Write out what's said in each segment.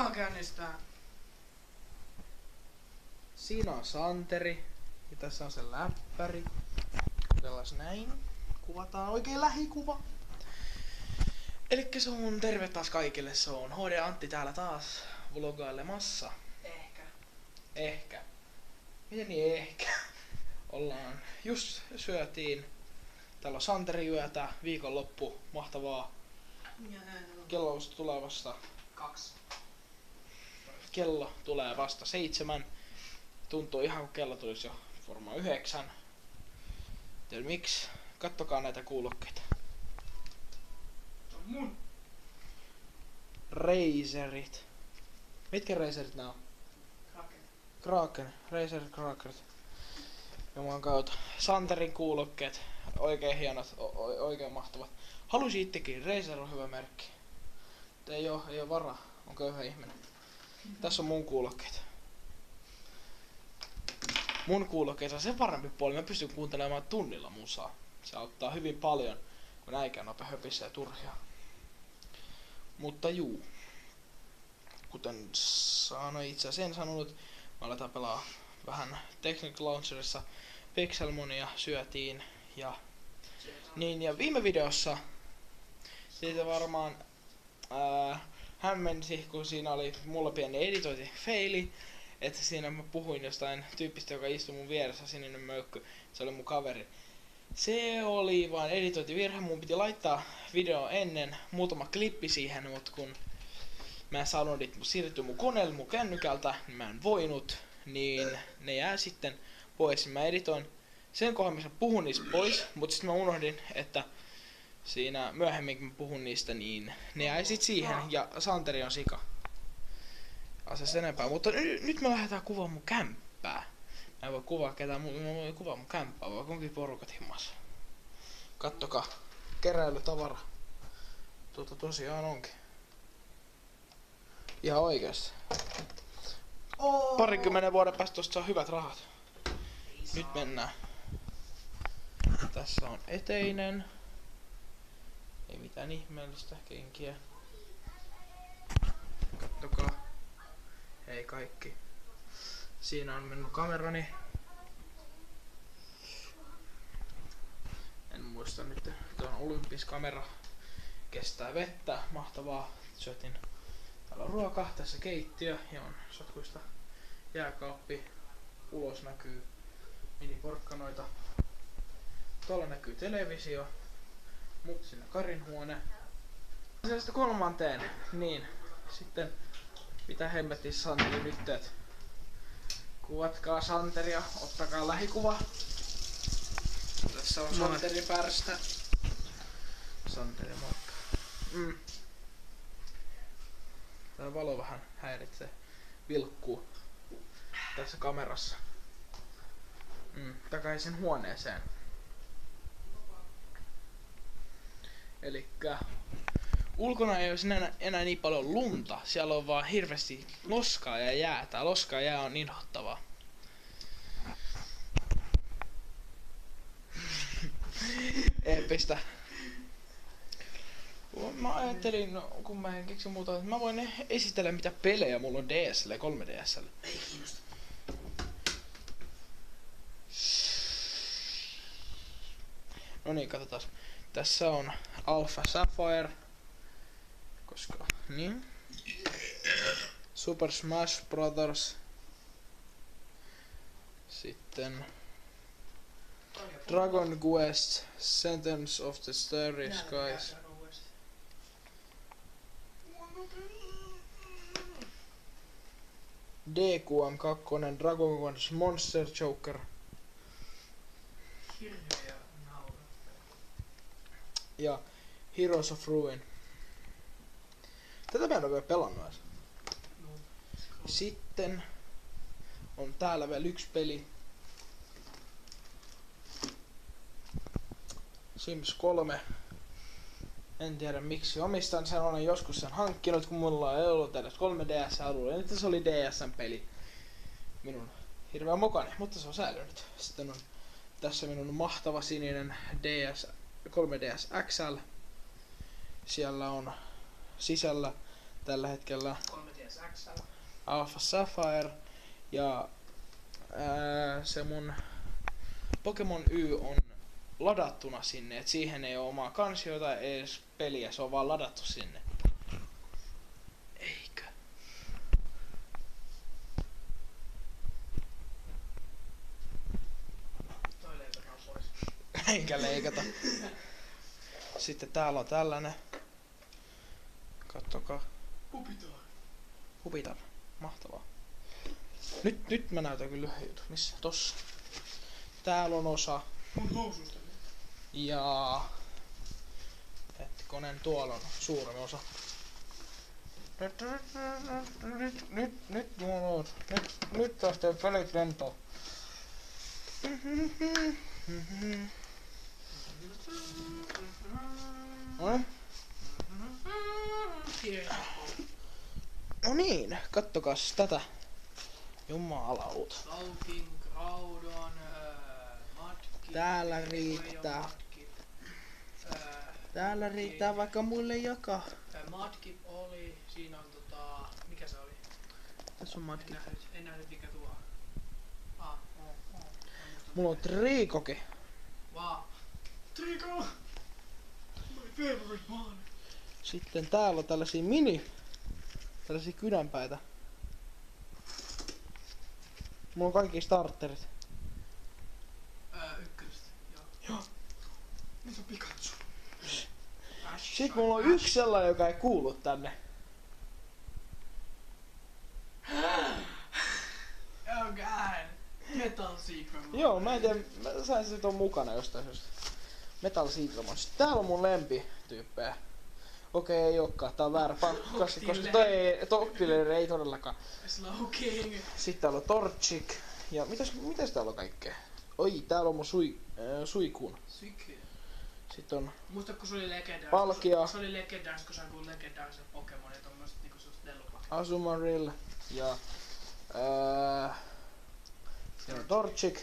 Saa käynnistää. Siinä on Santeri. Ja tässä on se läppäri. Kutellas näin. Kuvataan oikein lähikuva. Elikkä se on terve taas kaikille. Se on HD Antti täällä taas vlogailemassa. Ehkä. Miten niin ehkä? Ollaan just syötiin. Täällä on Santeri yötä, viikonloppu, mahtavaa. Kello tulee vasta 2. Kello tulee vasta 7. Tuntuu ihan kun kello tulisi jo varmaan 9. Tiedä miksi? Kattokaa näitä kuulokkeita. Se on mun. Razerit. Mitkä Razerit nää on? Kraken. Razer Krakerit. Jumalan kautta. Santerin kuulokkeet. Oikein hienot. Oikein mahtavat. Halusin itsekin. Razer on hyvä merkki. Ei oo varaa. On köyhä ihminen. Tässä on mun kuulokkeet. Mun kuulokkeet on sen parempi puoli. Mä pystyn kuuntelemaan tunnilla musaa. Se auttaa hyvin paljon, kun äikään nopea höpissä ja turhia. Mutta juu. Kuten sanoin itse asiassa en sanonut, mä aletaan pelaa vähän Technical Launcherissa Pixelmonia syötiin ja niin, ja viime videossa siitä varmaan hämmensi, kun siinä oli mulla pieni editointifeili, että siinä mä puhuin jostain tyyppistä, joka istui mun vieressä, sininen möykky, se oli mun kaveri. Se oli vaan editointivirhe, mun piti laittaa video ennen muutama klippi siihen, mutta kun mä en saanut niitä siirtyä mun koneelle mun kännykältä, niin mä en voinut, niin ne jää sitten pois. Mä editoin sen kohan, missä puhun niistä pois, mutta sitten mä unohdin, että siinä myöhemmin kun mä puhun niistä, niin ne jäi sit siihen, ja Santeri on sika. Asiassa enempää, mutta nyt me lähdetään kuvaamaan mun kämppää. Mä en voi kuvaa ketään, mä voin kuvaa mun kämppää, vaikka onkin porukat himmassa. Kattokaa, keräilytavara. Tosiaan onkin. Ihan oikeesti. Parikymmenen vuoden päästä tosta saa hyvät rahat. Nyt mennään. Tässä on eteinen. Ei mitään ihmeellistä kenkiä. Kattokaa. Hei kaikki. Siinä on minun kamerani. En muista nyt. Tuo on Olympus-kamera. Kestää vettä. Mahtavaa. Syötin täällä on ruoka. Tässä keittiö. Ja on sotkuista jääkaappi. Ulos näkyy miniporkkanoita. Tuolla näkyy televisio. Mut sinne Karin huone. Sitten kolmanteen. Niin. Sitten mitä hemmetin Santeri nyt teet? Kuvatkaa Santeria, ottakaa lähikuva. Tässä on Santerin pärstä. Santeri moikka. Tää valo vähän häiritsee. Vilkkuu tässä kamerassa. Takaisin huoneeseen. Elikkä ulkona ei olisi enää niin paljon lunta. Siellä on vaan hirveästi loskaa ja jäätä. Loskaa ja jää on inhottavaa. Eeppistä. Mä ajattelin, no, kun mä en keksi muuta, että mä voin esitellä mitä pelejä mulla on DSL ja 3DSL. Ei kiinnosta. No niin, katsotaan. Tässä on Alpha Sapphire. Koska niin. Super Smash Brothers. Sitten Dragon Quest, Sentence of the Starry Skies. DQM2, Dragon Quest Monster Joker. Hirveä naura. Ja Heroes of Ruin. Tätä mä en oo vielä pelannut edes. No. Sitten on täällä vielä yksi peli. Sims 3. En tiedä miksi omistan sen, olen joskus sen hankkinut, kun mulla ei ollut edes 3DS-alueella. Nyt se oli DSn peli. Minun hirveän mokani, mutta se on säilynyt. Sitten on tässä minun mahtava sininen 3DS XL. Siellä on sisällä tällä hetkellä 3DS PSXL. Alpha Sapphire. Ja se mun Pokemon Y on ladattuna sinne, et siihen ei oo omaa kansiota edes peliä, se on vaan ladattu sinne. Eikö? Toi leikataan pois. Enkä leikata. Sitten täällä on tällainen. Kattokaa. Pupitaan. Hupitar. Mahtavaa. Nyt mä näytän kyllä yhden jutun. Missä? Tossa. Täällä on osa. Mun housusta. Ja... Hetkonen, tuolla on suurin osa. Nyt taas teet pelit lentoon. No niin, kattokas tätä. Jumalauta. Slowking, Groudon, Mudkip. Täällä riittää. Täällä riittää vaikka muille jakaa. Mudkip oli, siinä on mikä se oli? Tässä on Mudkip. En nähnyt mikä tuo. Mulla on Triikoki. Wow. Trico! My favorite one. Sitten täällä on tällaisia tällaisia kynänpäitä. Mulla on kaikki starterit. Ykköstä, joo. Joo. Missä on Pikachu? Sitten mulla on yksi sellainen, joka ei kuulu tänne. Oh god. Metal Secret. Joo, mä en tiedä, mä sain sen ton mukana jostain syystä. Metal Secret. Sitten täällä on mun lempityyppejä. Okei, ei ookaan, tää on väärä pakkas, koska toi ei, Octillery ei todellakaan. Slowking. Sitten täällä on Torchic. Ja mitäs täällä on kaikkea? Oi, täällä on mun Suicune. Syky. Sitten on Muistatko kun se oli Legendary? Palkia. Se oli Legendary, kun sä kuin Legendary se Pokemon ja tommoset niinku susta Delupakit. Azumarill ja siinä on Torchic.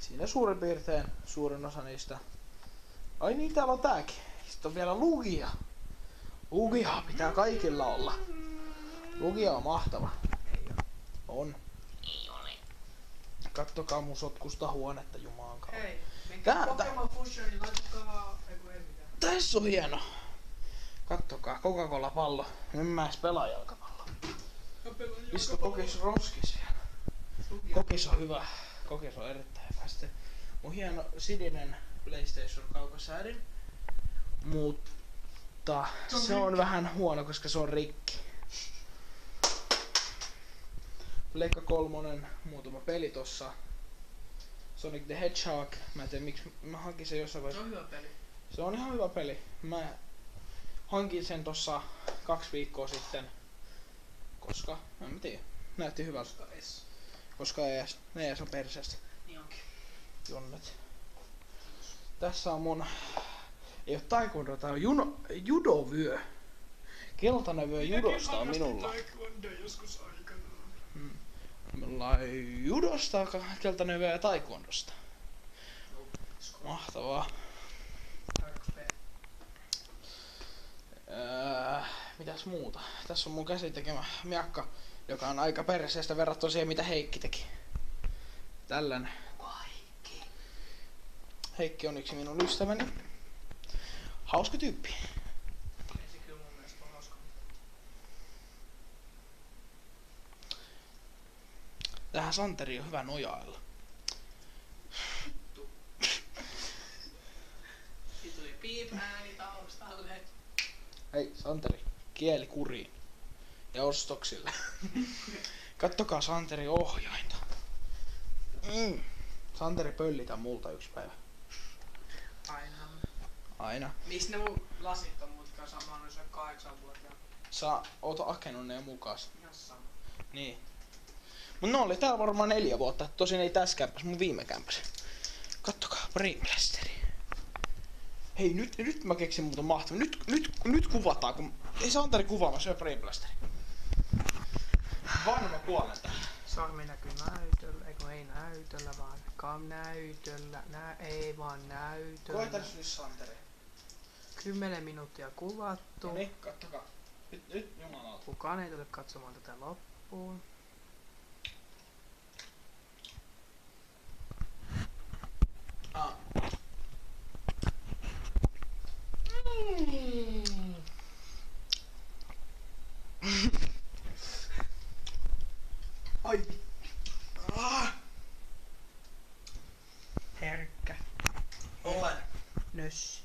Siinä suurin piirtein suurin osa niistä. Ai niin, täällä on tääkin. Sitten on vielä Lugia. Lugia pitää kaikilla olla. Lugia on mahtava. On. Kattokaa mun sotkusta huonetta jumaan kautta. Hei, menkää Tää- Pokemon Fusioniin, laittakaa... Eiku ei mitään. Tässä on hieno. Kattokaa, Coca-Cola pallo. Nyt mä edes pelaa jalkapalloa. Pisto kokis roskis vielä. Kokis on hyvä. Kokis on erittäin hyvä. Sitten mun hieno sininen PlayStation kaukosäädin. Mutta se on vähän huono, koska se on rikki. Pleikka 3, muutama peli tossa. Sonic the Hedgehog. Mä en tiedä miksi mä hankin sen jossain Se vaiheessa. on hyvä peli. Se on ihan hyvä peli. Mä hankin sen tossa 2 viikkoa sitten. Koska, en mä tiedä. Näytti hyvältä. Koska S. Koska ES on perseestä. Niin onkin. Jonnet. Tässä on mun... Ei oo taekwondo, tää on judovyö. Keltainen vyö judosta on minulla. Taekwondo joskus aikanaan. Minulla on judosta, keltainen vyö ja taekwondosta. Mahtavaa. Mitäs muuta? Tässä on mun käsin tekemä miakka, joka on aika perseestä verrattuna siihen, mitä Heikki teki. Tällainen. Heikki on yksi minun ystäväni. Hauska tyyppi. Ei se kyllä mun mielestä on hauska. Tähän Santeri on hyvä nojailla. Siitä tuli piip ääni taustalle. Hei Santeri, kieli kuriin. Ja ostoksille. Kattokaa Santerin ohjainta. Santeri pöllitä multa yksi päivä. Aina. Aina. Mistä ne mun lasit on muutkaan samaan, jos on 8 vuotta? Sä oot hakenut ne mukaas. Ihan sama. Niin. Mut ne oli täällä varmaan 4 vuotta. Tosin ei tässä kämpäs, mun viime kämpäs. Kattokaa, Brainblasteri. Hei, nyt mä keksin muuta mahtavaa. Nyt kuvataan, kun... Ei Santeri kuvaamassa, se on Brainblasteri. Vaan mä kuolen tähän. Sormi näkyy näytöllä, eikö ei näytöllä vaan näytöllä, ei vaan näytöllä. Koetaan nyt Santeri. 10 minuuttia kuvattu. No niin, kattokaa. Nyt jumalauta. Kukaan ei tule katsomaan tätä loppuun. Ai. Herkkä. Olen. Nössi.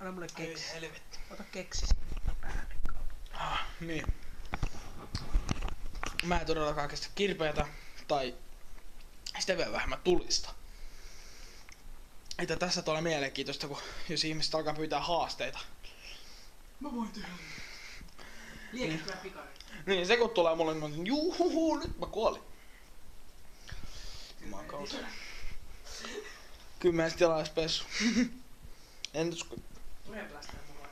Anna mulle keksi. Helvetti. Ota keksi. Niin. Mä en todellakaan kestä kirpeätä tai sitä vielä vähemmän tulista. Että tässä tulee mielenkiintoista, kun jos ihmiset alkaa pyytää haasteita. Mä voin tehdä. Liekittyvä pikari. Niin, se kun tulee mulle, niin mä sanon, juhuhu, nyt mä kuolin. Jumakauta. Kyllä mä sit jalaispessu. En usko. Puheenplästää mukaan.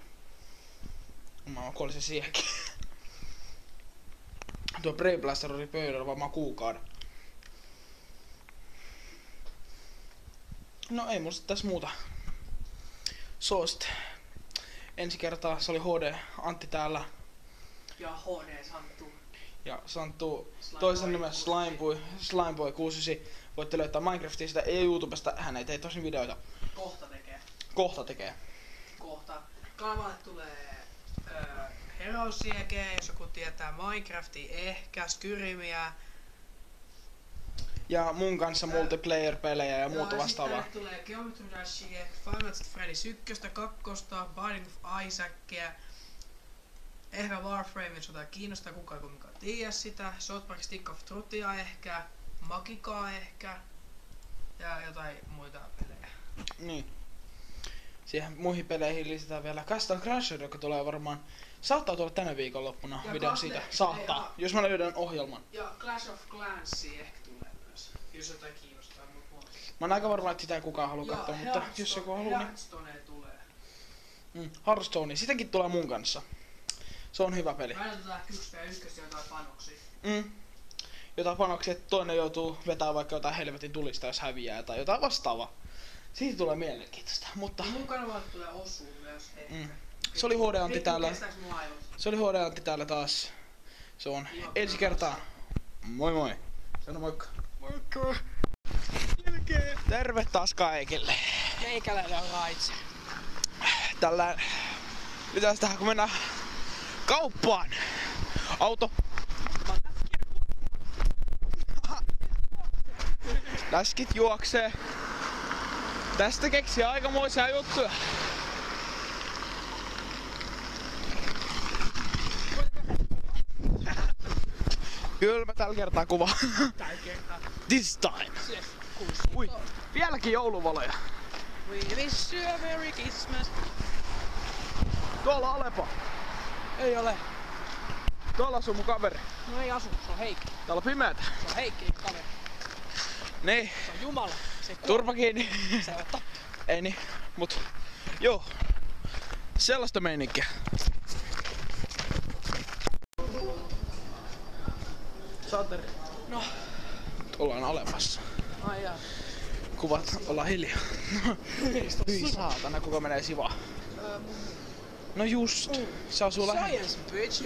Mä kuolisin siihenkin. Tuo Brain Blaster oli pöydällä varmaan kuukauden. No ei mulla sit tässä muuta. Sost. Ensi kertaa se oli HD Antti täällä. Ja HD Santtu. Ja Santtu toisen nimen Slimeboy 69. Voitte löytää Minecraftista ja YouTubesta. Hän ei tee tosin videoita. Kohta tekee. Kohta. Kanavalle tulee Herosiege, jos joku tietää Minecraftia, ehkä Skyrimiä. Ja mun kanssa multiplayer-pelejä ja muuta vastaavaa. Sitten tulee Geometry Dashia, Five Nights at Freddy's 1, 2, Binding of Isaacia. Ehkä Warframe, jos jotain kiinnostaa, kukaan ei kumminkaan tiedä sitä. South Park Stick of Truthia ehkä. Magikaa ehkä. Ja jotain muita pelejä. Niin. Siihen muihin peleihin lisätään vielä Castle Crasher, joka tulee varmaan. Saattaa tulla tänä viikonloppuna Ja video siitä. Saattaa, jos mä löydän ohjelman. Ja Clash of Clansia ehkä tulee myös, jos jotain kiinnostaa. Mä oon aika varma, että sitä ei kukaan halua katsoa, mutta jos joku haluaa, niin... Hearthstone tulee. Hearthstone, sitäkin tulee mun kanssa. Se on hyvä peli. Välitetään 1v1 jotain panoksia. Jotain panoksia, että toinen joutuu vetää vaikka jotain helvetin tulista, jos häviää tai jotain vastaavaa. Siitä tulee mielenkiintoista, mutta... Ja mun kanavalle tulee Osu myös ehkä. Se oli HD Antti täällä. Kestääks mun aivot? Se oli HD Antti täällä taas. Se on ensi kertaa. Moi moi. Sano moikka. Moikka. Terve taas kaikille. Meikäläinen on raitse. Tällä... Mitäs tähän kun mennään kauppaan? Auto. Läskit juoksee. Tästä keksii aikamoisia juttuja. Kyllä mä tällä kertaa kuvaan. Tällä kertaa. This time. Ui, vieläkin jouluvaloja. We wish you a merry Christmas. Tuolla Alepa. Ei ole. Tuolla asuu mun kaveri. No ei asu, se on Heikki. Täällä on pimeätä. Se on Heikki kaveri. Niin. Se on Jumala. Se Turpa kiinni. Se on tappa. Ei niin, mut joo. Sellaista meininkiä. Santeri. No. Ollaan Alepassa. Ai jaa. Kuvat, ollaan hiljaa. Hyi saatana, kuka menee sivaan? No just. Se asuu lähellä. Science bitch.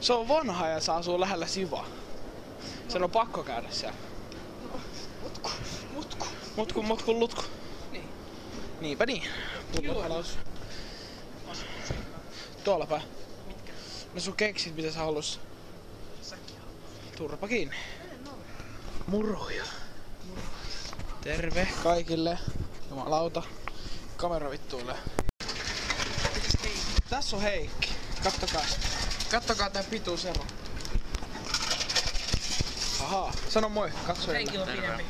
Se on vanha ja se asuu lähellä sivaa. Sen on pakko käydä siellä. Mutku, lutku. Niin. Niinpä niin. Pullopalaus. Tuolla päin. Mitkä? No sun keksit mitä sä halus. Säkin haluat. Turpa kiinni. En oo. Muruja. Terve kaikille. Jumalauta. Kamera vittuilee. Tässä on Heikki. Kattokaa. Kattokaa tää pituusero. Ahaa. Sano moi. Katsojille. Heikki on pidempi.